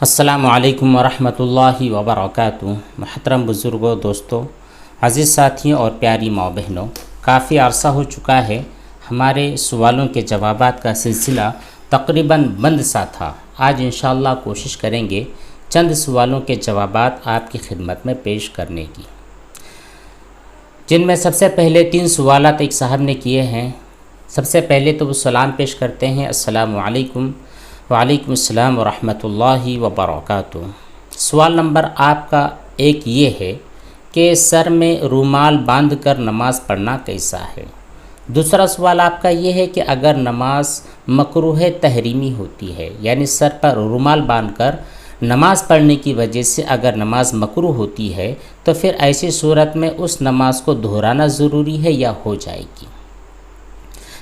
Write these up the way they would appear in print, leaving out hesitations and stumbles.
السلام علیکم ورحمۃ اللہ وبرکاتہ۔ محترم بزرگوں، دوستوں، عزیز ساتھیوں اور پیاری ماں بہنوں، کافی عرصہ ہو چکا ہے ہمارے سوالوں کے جوابات کا سلسلہ تقریباً بند سا تھا۔ آج انشاءاللہ کوشش کریں گے چند سوالوں کے جوابات آپ کی خدمت میں پیش کرنے کی، جن میں سب سے پہلے 3 سوالات ایک صاحب نے کیے ہیں۔ سب سے پہلے تو وہ سلام پیش کرتے ہیں، السلام علیکم۔ وعلیکم السلام ورحمۃ اللہ وبرکاتہ۔ سوال نمبر آپ کا ایک یہ ہے کہ سر میں رومال باندھ کر نماز پڑھنا کیسا ہے؟ دوسرا سوال آپ کا یہ ہے کہ اگر نماز مکروہ تحریمی ہوتی ہے، یعنی سر پر رومال باندھ کر نماز پڑھنے کی وجہ سے اگر نماز مکروہ ہوتی ہے تو پھر ایسی صورت میں اس نماز کو دہرانا ضروری ہے یا ہو جائے گی؟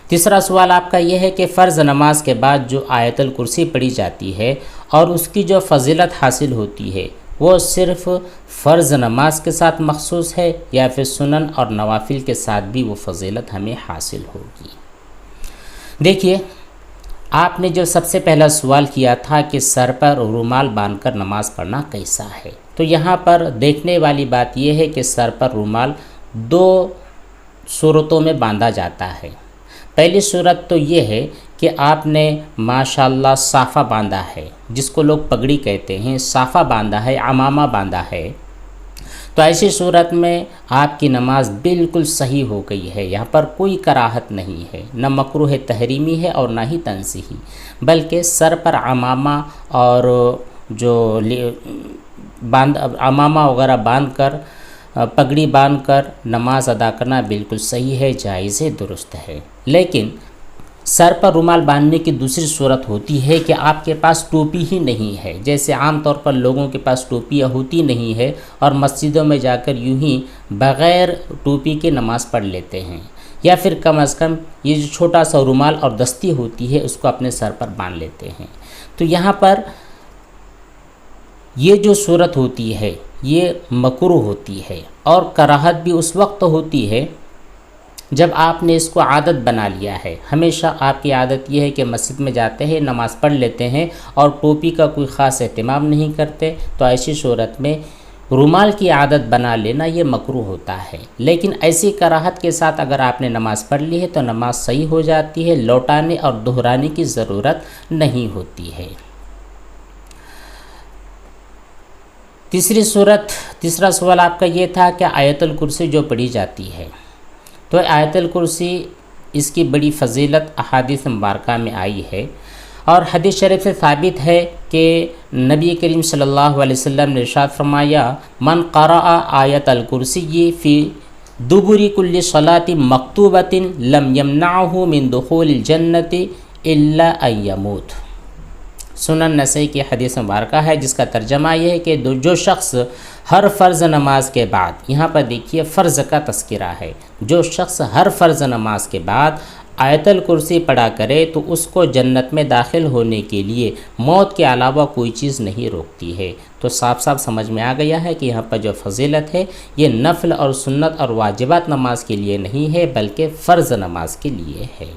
تیسرا سوال آپ کا یہ ہے کہ فرض نماز کے بعد جو آیت الکرسی پڑھی جاتی ہے اور اس کی جو فضیلت حاصل ہوتی ہے وہ صرف فرض نماز کے ساتھ مخصوص ہے یا پھر سنن اور نوافل کے ساتھ بھی وہ فضیلت ہمیں حاصل ہوگی؟ دیکھیے، آپ نے جو سب سے پہلا سوال کیا تھا کہ سر پر رومال باندھ کر نماز پڑھنا کیسا ہے، تو یہاں پر دیکھنے والی بات یہ ہے کہ سر پر رومال 2 صورتوں میں باندھا جاتا ہے۔ پہلی صورت تو یہ ہے کہ آپ نے ماشاءاللہ صافہ باندھا ہے، جس کو لوگ پگڑی کہتے ہیں، صافہ باندھا ہے، عمامہ باندھا ہے، تو ایسی صورت میں آپ کی نماز بالکل صحیح ہو گئی ہے۔ یہاں پر کوئی کراہت نہیں ہے، نہ مکروہ تحریمی ہے اور نہ ہی تنزیہی، بلکہ سر پر عمامہ اور جو عمامہ وغیرہ باندھ کر، پگڑی باندھ کر نماز ادا کرنا بالکل صحیح ہے، جائز ہے، درست ہے۔ لیکن سر پر رومال باندھنے کی دوسری صورت ہوتی ہے کہ آپ کے پاس ٹوپی ہی نہیں ہے، جیسے عام طور پر لوگوں کے پاس ٹوپیاں ہوتی نہیں ہے اور مسجدوں میں جا کر یوں ہی بغیر ٹوپی کے نماز پڑھ لیتے ہیں، یا پھر کم از کم یہ جو چھوٹا سا رومال اور دستی ہوتی ہے اس کو اپنے سر پر باندھ لیتے ہیں۔ تو یہاں پر یہ جو صورت ہوتی ہے یہ مکروہ ہوتی ہے، اور کراہت بھی اس وقت ہوتی ہے جب آپ نے اس کو عادت بنا لیا ہے۔ ہمیشہ آپ کی عادت یہ ہے کہ مسجد میں جاتے ہیں، نماز پڑھ لیتے ہیں اور ٹوپی کا کوئی خاص اہتمام نہیں کرتے، تو ایسی صورت میں رومال کی عادت بنا لینا یہ مکروہ ہوتا ہے۔ لیکن ایسی کراہت کے ساتھ اگر آپ نے نماز پڑھ لی ہے تو نماز صحیح ہو جاتی ہے، لوٹانے اور دہرانے کی ضرورت نہیں ہوتی ہے۔ تیسرا سوال آپ کا یہ تھا کہ آیت الکرسی جو پڑھی جاتی ہے، تو آیت الکرسی اس کی بڑی فضیلت احادیث مبارکہ میں آئی ہے، اور حدیث شریف سے ثابت ہے کہ نبی کریم صلی اللہ علیہ وسلم نے ارشاد فرمایا، من قرأ آیت الکرسی فی دبر کل صلاۃ مکتوبۃ لم یمنعہ من دخول الجنۃ الا ان یموت۔ سنن نسائی کی حدیث مبارکہ ہے، جس کا ترجمہ یہ ہے کہ جو شخص ہر فرض نماز کے بعد، یہاں پر دیکھیے فرض کا تذکرہ ہے، جو شخص ہر فرض نماز کے بعد آیت الکرسی پڑھا کرے تو اس کو جنت میں داخل ہونے کے لیے موت کے علاوہ کوئی چیز نہیں روکتی ہے۔ تو صاف صاف سمجھ میں آ گیا ہے کہ یہاں پر جو فضیلت ہے یہ نفل اور سنت اور واجبات نماز کے لیے نہیں ہے، بلکہ فرض نماز کے لیے ہے۔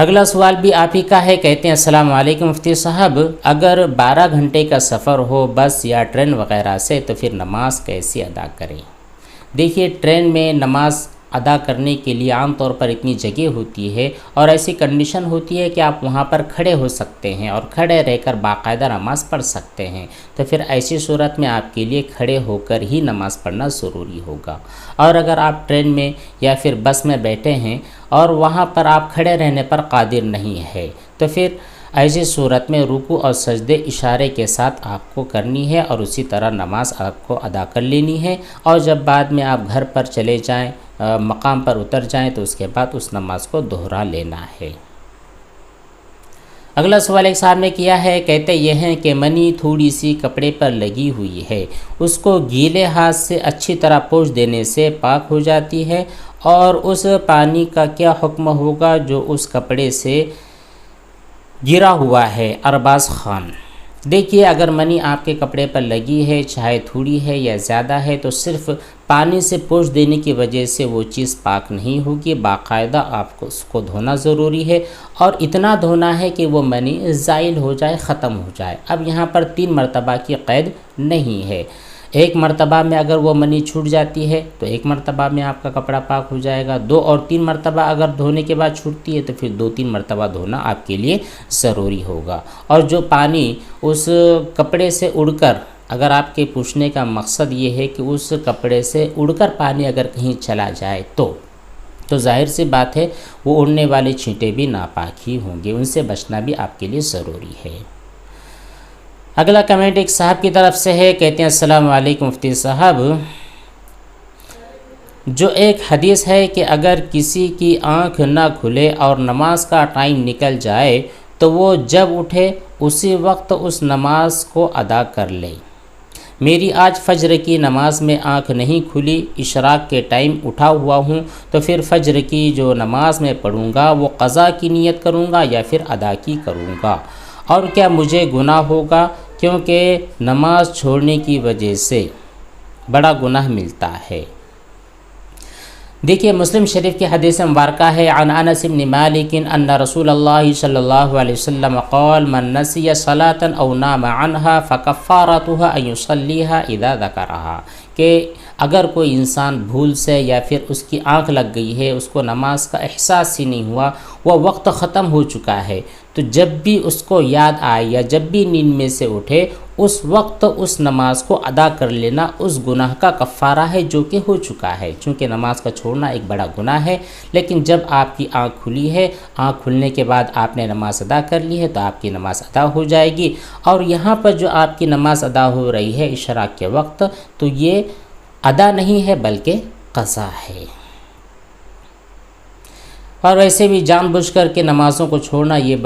اگلا سوال بھی آپ ہی کا ہے، کہتے ہیں السلام علیکم مفتی صاحب، اگر 12 گھنٹے کا سفر ہو بس یا ٹرین وغیرہ سے تو پھر نماز کیسے ادا کریں؟ دیکھیے، ٹرین میں نماز ادا کرنے کے لیے عام طور پر اتنی جگہ ہوتی ہے اور ایسی کنڈیشن ہوتی ہے کہ آپ وہاں پر کھڑے ہو سکتے ہیں اور کھڑے رہ کر باقاعدہ نماز پڑھ سکتے ہیں، تو پھر ایسی صورت میں آپ کے لیے کھڑے ہو کر ہی نماز پڑھنا ضروری ہوگا۔ اور اگر آپ ٹرین میں یا پھر بس میں بیٹھے ہیں اور وہاں پر آپ کھڑے رہنے پر قادر نہیں ہے تو پھر ایسی صورت میں رکوع اور سجدے اشارے کے ساتھ آپ کو کرنی ہے اور اسی طرح نماز آپ کو ادا کر لینی ہے، اور جب بعد میں آپ گھر پر چلے جائیں، مقام پر اتر جائیں، تو اس کے بعد اس نماز کو دہرا لینا ہے۔ اگلا سوال ایک صاحب نے کیا ہے، کہتے یہ ہیں کہ منی تھوڑی سی کپڑے پر لگی ہوئی ہے، اس کو گیلے ہاتھ سے اچھی طرح پوچھ دینے سے پاک ہو جاتی ہے، اور اس پانی کا کیا حکم ہوگا جو اس کپڑے سے گرا ہوا ہے؟ ارباز خان۔ دیکھیے، اگر منی آپ کے کپڑے پر لگی ہے، چاہے تھوڑی ہے یا زیادہ ہے، تو صرف پانی سے پوچھ دینے کی وجہ سے وہ چیز پاک نہیں ہوگی، باقاعدہ آپ کو اس کو دھونا ضروری ہے، اور اتنا دھونا ہے کہ وہ منی زائل ہو جائے، ختم ہو جائے۔ اب یہاں پر 3 مرتبہ کی قید نہیں ہے، ایک مرتبہ میں اگر وہ منی چھوٹ جاتی ہے تو ایک مرتبہ میں آپ کا کپڑا پاک ہو جائے گا، 2 اور 3 مرتبہ اگر دھونے کے بعد چھوٹتی ہے تو پھر 2-3 مرتبہ دھونا آپ کے لیے ضروری ہوگا۔ اور جو پانی اس کپڑے سے اڑ کر، اگر آپ کے پوچھنے کا مقصد یہ ہے کہ اس کپڑے سے اڑ کر پانی اگر کہیں چلا جائے تو ظاہر سی بات ہے وہ اڑنے والے چھینٹے بھی ناپاک ہی ہوں گے، ان سے بچنا بھی آپ کے لیے ضروری ہے۔ اگلا کمنٹ ایک صاحب کی طرف سے ہے، کہتے ہیں السلام علیکم مفتی صاحب، جو ایک حدیث ہے کہ اگر کسی کی آنکھ نہ کھلے اور نماز کا ٹائم نکل جائے تو وہ جب اٹھے اسی وقت اس نماز کو ادا کر لے۔ میری آج فجر کی نماز میں آنکھ نہیں کھلی، اشراق کے ٹائم اٹھا ہوا ہوں، تو پھر فجر کی جو نماز میں پڑھوں گا وہ قضا کی نیت کروں گا یا پھر ادا کی کروں گا؟ اور کیا مجھے گناہ ہوگا؟ کیونکہ نماز چھوڑنے کی وجہ سے بڑا گناہ ملتا ہے۔ دیکھیے مسلم شریف کی حدیث مبارکہ ہے، عن انس بن مالک ان رسول اللہ صلی اللہ علیہ وسلم قال من نسی صلاة او نام عنها فکفارتها ان یصلیها اذا ذکرها، کہ اگر کوئی انسان بھول سے یا پھر اس کی آنکھ لگ گئی ہے، اس کو نماز کا احساس ہی نہیں ہوا، وہ وقت ختم ہو چکا ہے، تو جب بھی اس کو یاد آئے یا جب بھی نیند میں سے اٹھے اس وقت اس نماز کو ادا کر لینا اس گناہ کا کفارہ ہے جو کہ ہو چکا ہے۔ چونکہ نماز کا چھوڑنا ایک بڑا گناہ ہے، لیکن جب آپ کی آنکھ کھلی ہے، آنکھ کھلنے کے بعد آپ نے نماز ادا کر لی ہے تو آپ کی نماز ادا ہو جائے گی۔ اور یہاں پر جو آپ کی نماز ادا ہو رہی ہے اشراق کے وقت، تو یہ ادا نہیں ہے بلکہ قضا ہے۔ اور ویسے بھی جان بوجھ کر کے نمازوں کو چھوڑنا یہ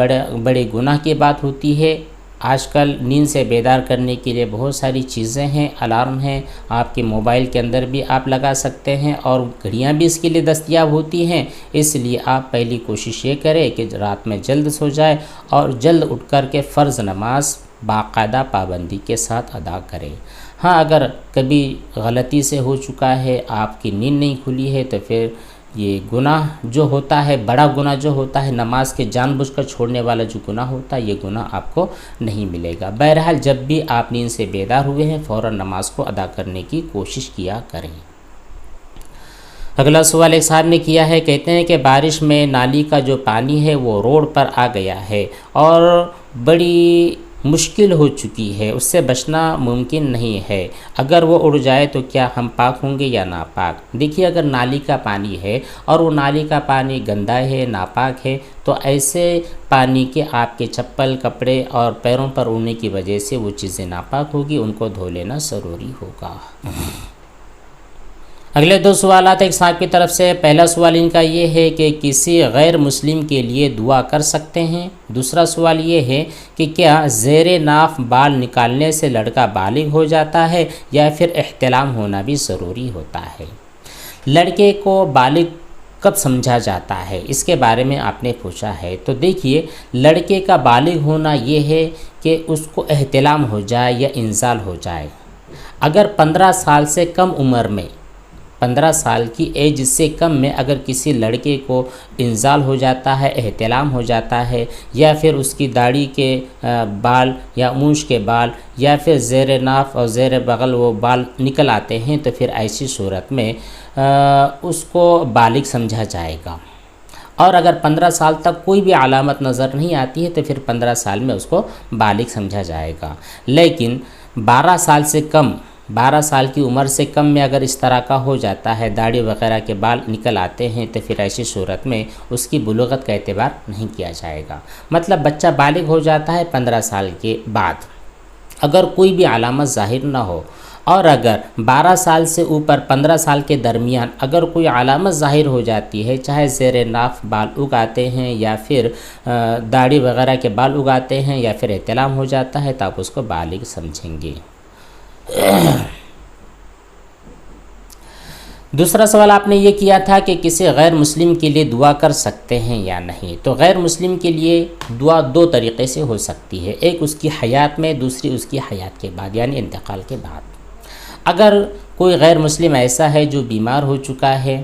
بڑے گناہ کی بات ہوتی ہے۔ آج کل نیند سے بیدار کرنے کے لیے بہت ساری چیزیں ہیں، الارم ہیں، آپ کے موبائل کے اندر بھی آپ لگا سکتے ہیں، اور گھڑیاں بھی اس کے لیے دستیاب ہوتی ہیں۔ اس لیے آپ پہلی کوشش یہ کریں کہ رات میں جلد سو جائے اور جلد اٹھ کر کے فرض نماز باقاعدہ پابندی کے ساتھ ادا کریں۔ ہاں اگر کبھی غلطی سے ہو چکا ہے، آپ کی نیند نہیں کھلی ہے، تو پھر یہ گناہ جو ہوتا ہے، بڑا گناہ جو ہوتا ہے، نماز کے جان بوجھ کر چھوڑنے والا جو گناہ ہوتا ہے، یہ گناہ آپ کو نہیں ملے گا۔ بہرحال جب بھی آپ نیند سے بیدار ہوئے ہیں فوراً نماز کو ادا کرنے کی کوشش کیا کریں۔ اگلا سوال ایک صاحب نے کیا ہے، کہتے ہیں کہ بارش میں نالی کا جو پانی ہے وہ روڈ پر آ گیا ہے اور بڑی مشکل ہو چکی ہے، اس سے بچنا ممکن نہیں ہے، اگر وہ اڑ جائے تو کیا ہم پاک ہوں گے یا ناپاک؟ دیکھیے اگر نالی کا پانی ہے اور وہ نالی کا پانی گندا ہے، ناپاک ہے، تو ایسے پانی کے آپ کے چپل، کپڑے اور پیروں پر اڑنے کی وجہ سے وہ چیزیں ناپاک ہوگی، ان کو دھو لینا ضروری ہوگا۔ اگلے 2 سوالات ایک صاحب کی طرف سے، پہلا سوال ان کا یہ ہے کہ کسی غیر مسلم کے لیے دعا کر سکتے ہیں؟ دوسرا سوال یہ ہے کہ کیا زیر ناف بال نکالنے سے لڑکا بالغ ہو جاتا ہے یا پھر احتلام ہونا بھی ضروری ہوتا ہے؟ لڑکے کو بالغ کب سمجھا جاتا ہے، اس کے بارے میں آپ نے پوچھا ہے، تو دیکھیے لڑکے کا بالغ ہونا یہ ہے کہ اس کو احتلام ہو جائے یا انزال ہو جائے۔ اگر 15 سال سے کم عمر میں، 15 سال کی ایج سے کم میں اگر کسی لڑکے کو انزال ہو جاتا ہے، احتلام ہو جاتا ہے، یا پھر اس کی داڑھی کے بال یا مونچھ کے بال یا پھر زیر ناف اور زیر بغل وہ بال نکل آتے ہیں، تو پھر ایسی صورت میں اس کو بالغ سمجھا جائے گا۔ اور اگر 15 سال تک کوئی بھی علامت نظر نہیں آتی ہے تو پھر 15 سال میں اس کو بالغ سمجھا جائے گا۔ لیکن 12 سال سے کم، 12 سال کی عمر سے کم میں اگر اس طرح کا ہو جاتا ہے، داڑھی وغیرہ کے بال نکل آتے ہیں، تو پھر ایسی صورت میں اس کی بلوغت کا اعتبار نہیں کیا جائے گا۔ مطلب بچہ بالغ ہو جاتا ہے 15 سال کے بعد، اگر کوئی بھی علامت ظاہر نہ ہو، اور اگر 12 سال سے اوپر 15 سال کے درمیان اگر کوئی علامت ظاہر ہو جاتی ہے، چاہے زیر ناف بال اگاتے ہیں یا پھر داڑھی وغیرہ کے بال اگاتے ہیں یا پھر احتلام ہو جاتا ہے، تو آپ اس کو بالغ سمجھیں گے۔ دوسرا سوال آپ نے یہ کیا تھا کہ کسی غیر مسلم کے لیے دعا کر سکتے ہیں یا نہیں؟ تو غیر مسلم کے لیے دعا 2 طریقے سے ہو سکتی ہے، ایک اس کی حیات میں، دوسری اس کی حیات کے بعد یعنی انتقال کے بعد۔ اگر کوئی غیر مسلم ایسا ہے جو بیمار ہو چکا ہے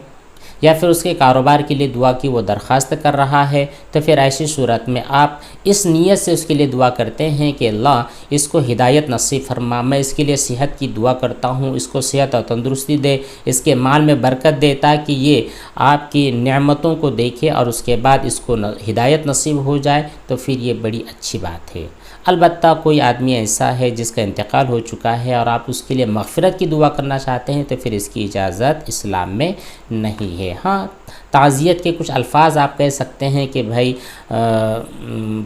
یا پھر اس کے کاروبار کے لیے دعا کی وہ درخواست کر رہا ہے، تو پھر ایسی صورت میں آپ اس نیت سے اس کے لیے دعا کرتے ہیں کہ اللہ اس کو ہدایت نصیب فرما، میں اس کے لیے صحت کی دعا کرتا ہوں، اس کو صحت اور تندرستی دے، اس کے مال میں برکت دے، تاکہ یہ آپ کی نعمتوں کو دیکھے اور اس کے بعد اس کو ہدایت نصیب ہو جائے، تو پھر یہ بڑی اچھی بات ہے۔ البتہ کوئی آدمی ایسا ہے جس کا انتقال ہو چکا ہے اور آپ اس کے لیے مغفرت کی دعا کرنا چاہتے ہیں، تو پھر اس کی اجازت اسلام میں نہیں ہے۔ ہاں، تعزیت کے کچھ الفاظ آپ کہہ سکتے ہیں کہ بھائی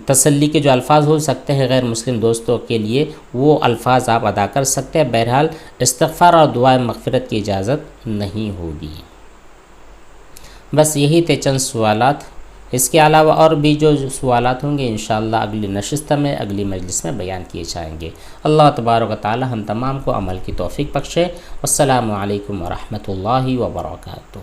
تسلی کے جو الفاظ ہو سکتے ہیں غیر مسلم دوستوں کے لیے، وہ الفاظ آپ ادا کر سکتے ہیں۔ بہرحال استغفار اور دعائے مغفرت کی اجازت نہیں ہوگی۔ بس یہی تھے چند سوالات، اس کے علاوہ اور بھی جو سوالات ہوں گے انشاءاللہ اگلی نشست میں، اگلی مجلس میں بیان کیے جائیں گے۔ اللہ تبارک و تعالی ہم تمام کو عمل کی توفیق بخشے۔ والسلام علیکم ورحمۃ اللہ وبرکاتہ۔